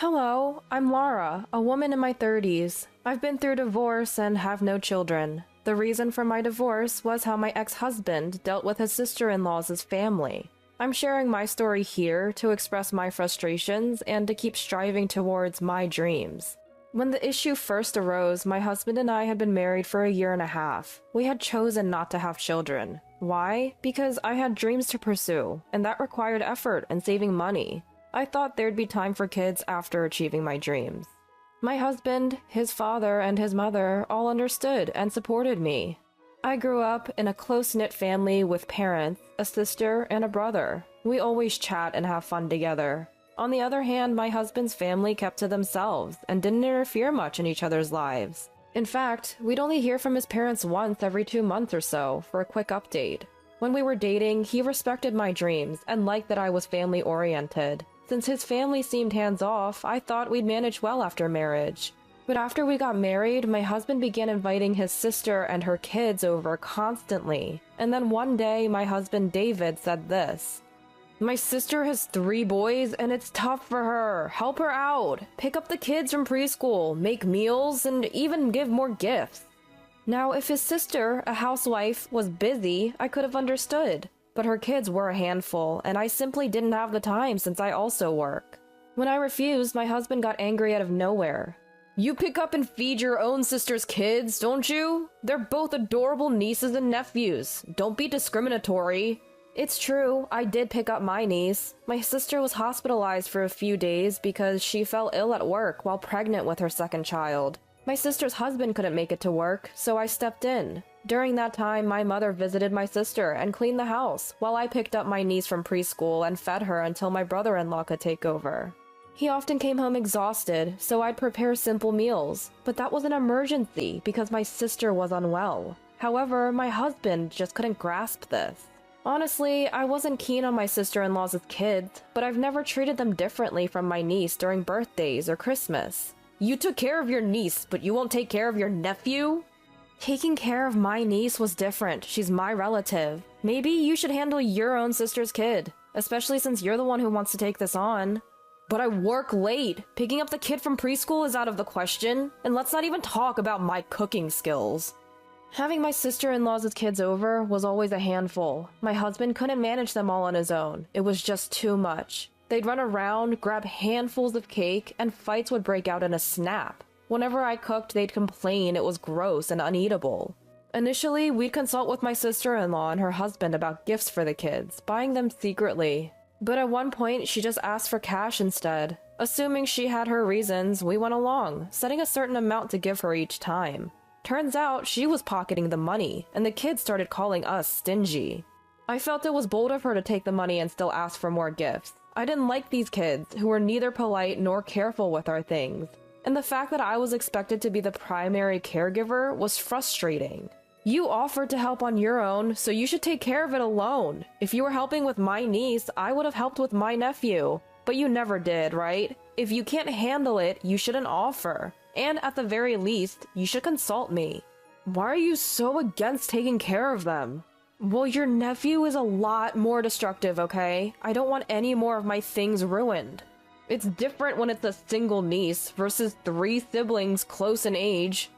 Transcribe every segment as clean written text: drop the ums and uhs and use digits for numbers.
Hello, I'm Laura, a woman in my 30s. I've been through divorce and have no children. The reason for my divorce was how my ex-husband dealt with his sister-in-law's family. I'm sharing my story here to express my frustrations and to keep striving towards my dreams. When the issue first arose, my husband and I had been married for a year and a half. We had chosen not to have children. Why? Because I had dreams to pursue, and that required effort and saving money. I thought there'd be time for kids after achieving my dreams. My husband, his father, and his mother all understood and supported me. I grew up in a close-knit family with parents, a sister, and a brother. We always chat and have fun together. On the other hand, my husband's family kept to themselves and didn't interfere much in each other's lives. In fact, we'd only hear from his parents once every 2 months or so for a quick update. When we were dating, he respected my dreams and liked that I was family-oriented. Since his family seemed hands-off, I thought we'd manage well after marriage. But after we got married, my husband began inviting his sister and her kids over constantly. And then one day, my husband David said this: "My sister has 3 boys and it's tough for her. Help her out. Pick up the kids from preschool, make meals, and even give more gifts." Now, if his sister, a housewife, was busy, I could have understood. But her kids were a handful, and I simply didn't have the time since I also work. When I refused, my husband got angry out of nowhere. "You pick up and feed your own sister's kids, don't you? They're both adorable nieces and nephews. Don't be discriminatory." It's true, I did pick up my niece. My sister was hospitalized for a few days because she fell ill at work while pregnant with her second child. My sister's husband couldn't make it to work, so I stepped in. During that time, my mother visited my sister and cleaned the house, while I picked up my niece from preschool and fed her until my brother-in-law could take over. He often came home exhausted, so I'd prepare simple meals, but that was an emergency because my sister was unwell. However, my husband just couldn't grasp this. Honestly, I wasn't keen on my sister-in-law's kids, but I've never treated them differently from my niece during birthdays or Christmas. "You took care of your niece, but you won't take care of your nephew?" Taking care of my niece was different. She's my relative. Maybe you should handle your own sister's kid, especially since you're the one who wants to take this on. "But I work late. Picking up the kid from preschool is out of the question, and let's not even talk about my cooking skills." Having my sister-in-law's kids over was always a handful. My husband couldn't manage them all on his own. It was just too much. They'd run around, grab handfuls of cake, and fights would break out in a snap. Whenever I cooked, they'd complain it was gross and uneatable. Initially, we'd consult with my sister-in-law and her husband about gifts for the kids, buying them secretly. But at one point, she just asked for cash instead. Assuming she had her reasons, we went along, setting a certain amount to give her each time. Turns out, she was pocketing the money, and the kids started calling us stingy. I felt it was bold of her to take the money and still ask for more gifts. I didn't like these kids, who were neither polite nor careful with our things. And the fact that I was expected to be the primary caregiver was frustrating. You offered to help on your own, so you should take care of it alone. If you were helping with my niece, I would have helped with my nephew. But you never did, right? If you can't handle it, you shouldn't offer. And at the very least, you should consult me. Why are you so against taking care of them? Well, your nephew is a lot more destructive, okay? I don't want any more of my things ruined. It's different when it's a single niece versus 3 siblings close in age.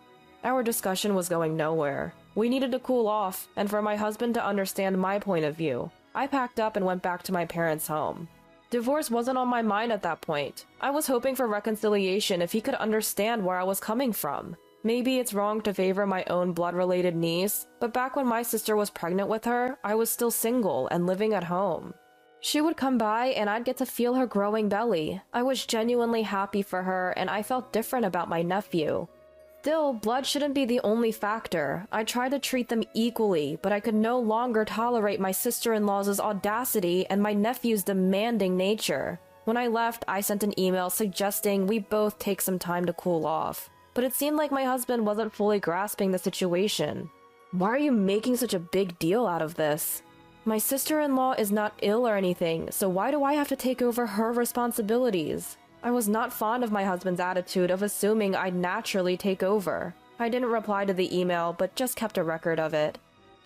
Our discussion was going nowhere. We needed to cool off, and for my husband to understand my point of view. I packed up and went back to my parents' home. Divorce wasn't on my mind at that point. I was hoping for reconciliation if he could understand where I was coming from. Maybe it's wrong to favor my own blood-related niece, but back when my sister was pregnant with her, I was still single and living at home. She would come by and I'd get to feel her growing belly. I was genuinely happy for her and I felt different about my nephew. Still, blood shouldn't be the only factor. I tried to treat them equally, but I could no longer tolerate my sister-in-law's audacity and my nephew's demanding nature. When I left, I sent an email suggesting we both take some time to cool off. But it seemed like my husband wasn't fully grasping the situation. Why are you making such a big deal out of this? My sister-in-law is not ill or anything, so why do I have to take over her responsibilities? I was not fond of my husband's attitude of assuming I'd naturally take over. I didn't reply to the email, but just kept a record of it.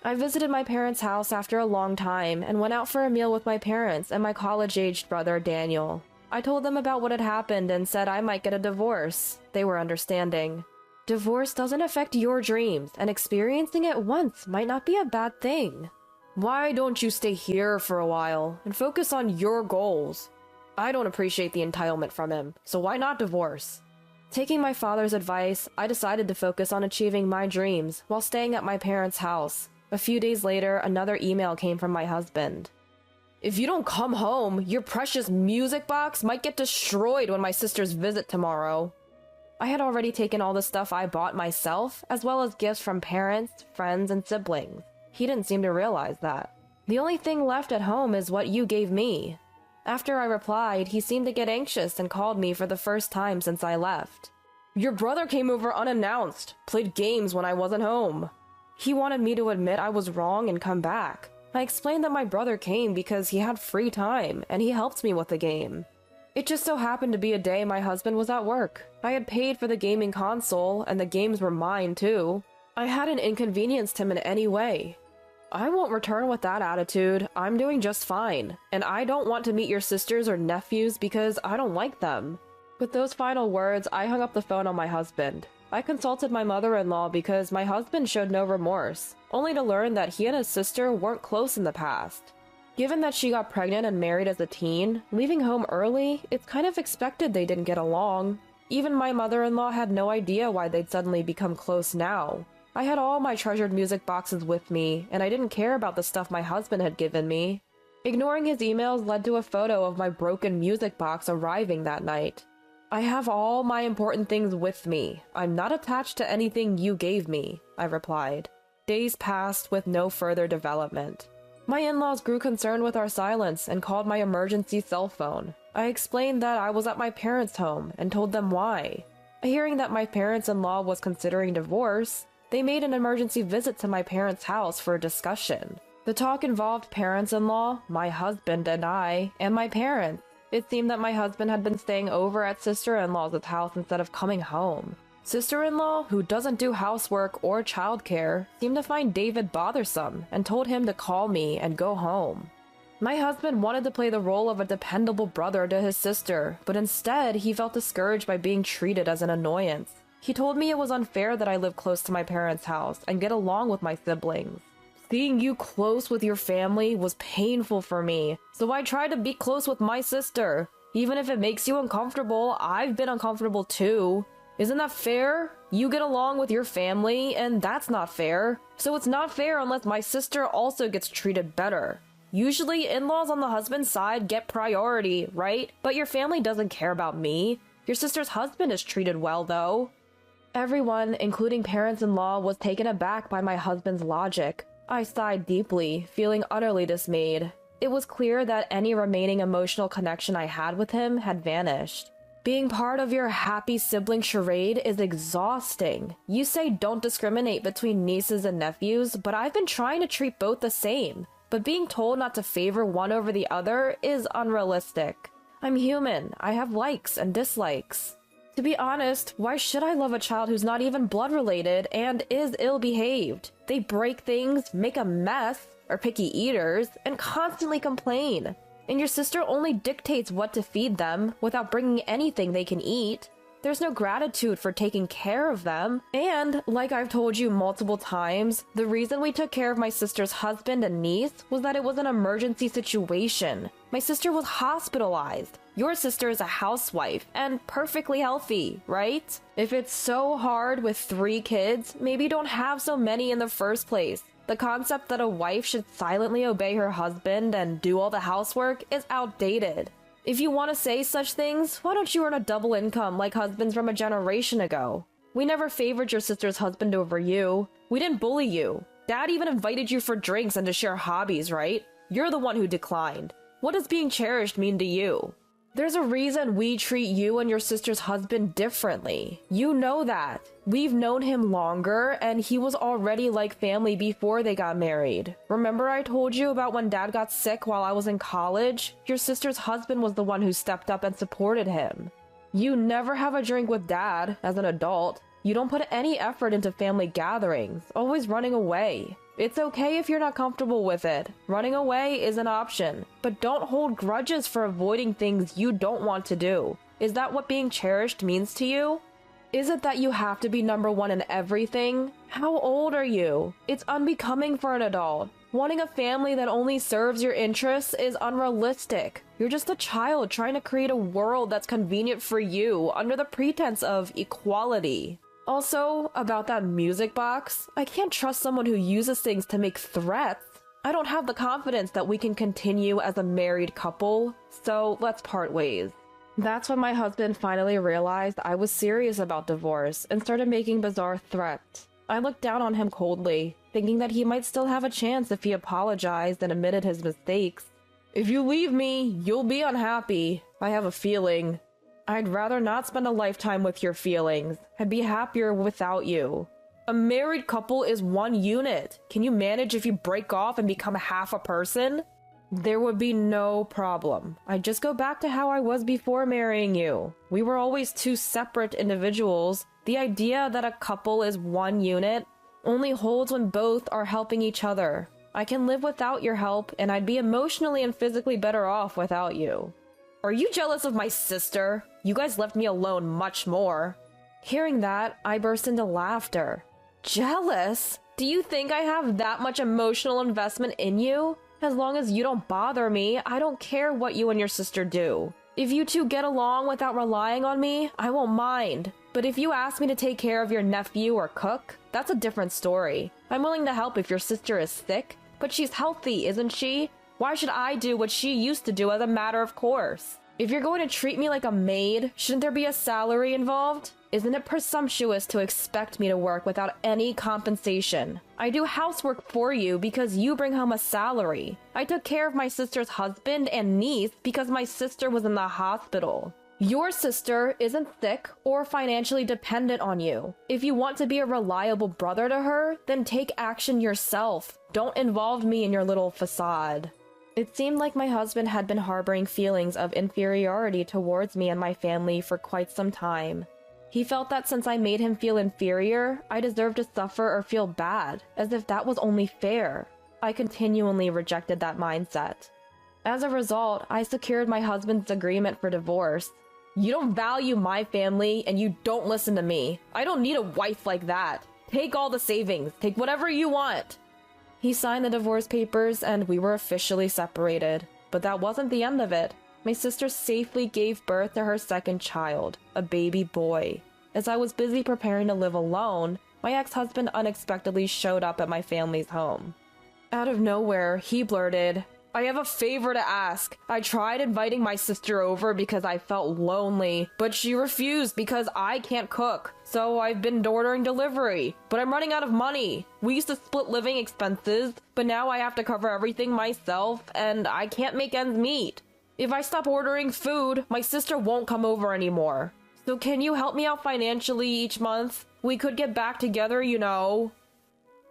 I visited my parents' house after a long time and went out for a meal with my parents and my college-aged brother, Daniel. I told them about what had happened and said I might get a divorce. They were understanding. Divorce doesn't affect your dreams, and experiencing it once might not be a bad thing. Why don't you stay here for a while and focus on your goals? I don't appreciate the entitlement from him, so why not divorce? Taking my father's advice, I decided to focus on achieving my dreams while staying at my parents' house. A few days later, another email came from my husband. If you don't come home, your precious music box might get destroyed when my sisters visit tomorrow. I had already taken all the stuff I bought myself, as well as gifts from parents, friends, and siblings. He didn't seem to realize that. The only thing left at home is what you gave me. After I replied, he seemed to get anxious and called me for the first time since I left. Your brother came over unannounced, played games when I wasn't home. He wanted me to admit I was wrong and come back. I explained that my brother came because he had free time, and he helped me with the game. It just so happened to be a day my husband was at work. I had paid for the gaming console, and the games were mine too. I hadn't inconvenienced him in any way. I won't return with that attitude. I'm doing just fine, and I don't want to meet your sisters or nephews because I don't like them. With those final words, I hung up the phone on my husband. I consulted my mother-in-law because my husband showed no remorse, only to learn that he and his sister weren't close in the past. Given that she got pregnant and married as a teen, leaving home early, it's kind of expected they didn't get along. Even my mother-in-law had no idea why they'd suddenly become close now. I had all my treasured music boxes with me, and I didn't care about the stuff my husband had given me. Ignoring his emails led to a photo of my broken music box arriving that night. I have all my important things with me. I'm not attached to anything you gave me, I replied. Days passed with no further development. My in-laws grew concerned with our silence and called my emergency cell phone. I explained that I was at my parents' home and told them why. Hearing that my parents-in-law was considering divorce, they made an emergency visit to my parents' house for a discussion. The talk involved parents-in-law, my husband and I, and my parents. It seemed that my husband had been staying over at sister-in-law's house instead of coming home. Sister-in-law, who doesn't do housework or childcare, seemed to find David bothersome and told him to call me and go home. My husband wanted to play the role of a dependable brother to his sister, but instead he felt discouraged by being treated as an annoyance. He told me it was unfair that I live close to my parents' house and get along with my siblings. Seeing you close with your family was painful for me, so I tried to be close with my sister. Even if it makes you uncomfortable, I've been uncomfortable too. Isn't that fair? You get along with your family, and that's not fair. So it's not fair unless my sister also gets treated better. Usually, in-laws on the husband's side get priority, right? But your family doesn't care about me. Your sister's husband is treated well, though. Everyone, including parents-in-law, was taken aback by my husband's logic. I sighed deeply, feeling utterly dismayed. It was clear that any remaining emotional connection I had with him had vanished. Being part of your happy sibling charade is exhausting. You say don't discriminate between nieces and nephews, but I've been trying to treat both the same. But being told not to favor one over the other is unrealistic. I'm human. I have likes and dislikes. To be honest, why should I love a child who's not even blood-related and is ill-behaved? They break things, make a mess, are picky eaters, and constantly complain. And your sister only dictates what to feed them without bringing anything they can eat. There's no gratitude for taking care of them. And, like I've told you multiple times, the reason we took care of my sister's husband and niece was that it was an emergency situation. My sister was hospitalized. Your sister is a housewife and perfectly healthy, right? If it's so hard with 3 kids, maybe don't have so many in the first place. The concept that a wife should silently obey her husband and do all the housework is outdated. If you want to say such things, why don't you earn a double income like husbands from a generation ago? We never favored your sister's husband over you. We didn't bully you. Dad even invited you for drinks and to share hobbies, right? You're the one who declined. What does being cherished mean to you? There's a reason we treat you and your sister's husband differently. You know that. We've known him longer, and he was already like family before they got married. Remember I told you about when Dad got sick while I was in college? Your sister's husband was the one who stepped up and supported him. You never have a drink with Dad as an adult. You don't put any effort into family gatherings, always running away. It's okay if you're not comfortable with it. Running away is an option, but don't hold grudges for avoiding things you don't want to do. Is that what being cherished means to you? Is it that you have to be number one in everything? How old are you? It's unbecoming for an adult. Wanting a family that only serves your interests is unrealistic. You're just a child trying to create a world that's convenient for you under the pretense of equality. Also, about that music box, I can't trust someone who uses things to make threats. I don't have the confidence that we can continue as a married couple, so let's part ways. That's when my husband finally realized I was serious about divorce and started making bizarre threats. I looked down on him coldly, thinking that he might still have a chance if he apologized and admitted his mistakes. If you leave me, you'll be unhappy. I have a feeling. I'd rather not spend a lifetime with your feelings. I'd be happier without you. A married couple is one unit. Can you manage if you break off and become half a person? There would be no problem. I'd just go back to how I was before marrying you. We were always two separate individuals. The idea that a couple is one unit only holds when both are helping each other. I can live without your help, and I'd be emotionally and physically better off without you. Are you jealous of my sister? You guys left me alone much more. Hearing that, I burst into laughter. Jealous? Do you think I have that much emotional investment in you? As long as you don't bother me, I don't care what you and your sister do. If you two get along without relying on me, I won't mind. But if you ask me to take care of your nephew or cook, that's a different story. I'm willing to help if your sister is sick, but she's healthy, isn't she? Why should I do what she used to do as a matter of course? If you're going to treat me like a maid, shouldn't there be a salary involved? Isn't it presumptuous to expect me to work without any compensation? I do housework for you because you bring home a salary. I took care of my sister's husband and niece because my sister was in the hospital. Your sister isn't sick or financially dependent on you. If you want to be a reliable brother to her, then take action yourself. Don't involve me in your little facade. It seemed like my husband had been harboring feelings of inferiority towards me and my family for quite some time. He felt that since I made him feel inferior, I deserved to suffer or feel bad, as if that was only fair. I continually rejected that mindset. As a result, I secured my husband's agreement for divorce. You don't value my family, and you don't listen to me. I don't need a wife like that. Take all the savings. Take whatever you want. He signed the divorce papers, and we were officially separated. But that wasn't the end of it. My sister safely gave birth to her second child, a baby boy. As I was busy preparing to live alone, my ex-husband unexpectedly showed up at my family's home. Out of nowhere, he blurted, "I have a favor to ask. I tried inviting my sister over because I felt lonely, but she refused because I can't cook. So I've been ordering delivery, but I'm running out of money. We used to split living expenses, but now I have to cover everything myself, and I can't make ends meet. If I stop ordering food, my sister won't come over anymore. So can you help me out financially each month? We could get back together, you know."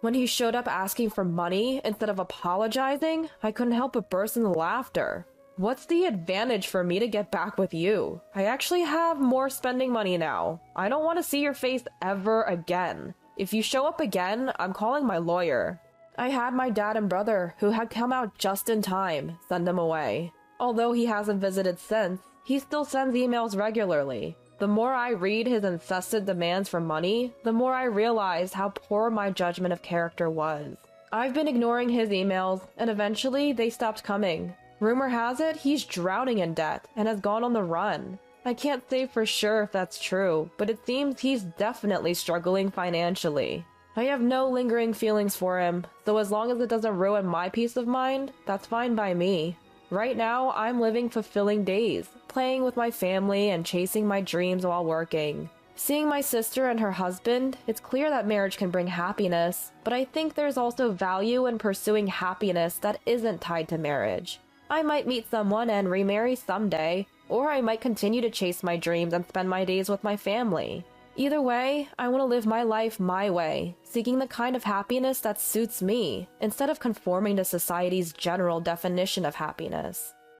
When he showed up asking for money instead of apologizing, I couldn't help but burst into laughter. What's the advantage for me to get back with you? I actually have more spending money now. I don't want to see your face ever again. If you show up again, I'm calling my lawyer. I had my dad and brother, who had come out just in time, send him away. Although he hasn't visited since, he still sends emails regularly. The more I read his incessant demands for money, the more I realize how poor my judgment of character was. I've been ignoring his emails, and eventually they stopped coming. Rumor has it he's drowning in debt and has gone on the run. I can't say for sure if that's true, but it seems he's definitely struggling financially. I have no lingering feelings for him, so as long as it doesn't ruin my peace of mind, that's fine by me. Right now, I'm living fulfilling days, playing with my family and chasing my dreams while working. Seeing my sister and her husband, it's clear that marriage can bring happiness, but I think there's also value in pursuing happiness that isn't tied to marriage. I might meet someone and remarry someday, or I might continue to chase my dreams and spend my days with my family. Either way, I want to live my life my way, seeking the kind of happiness that suits me, instead of conforming to society's general definition of happiness.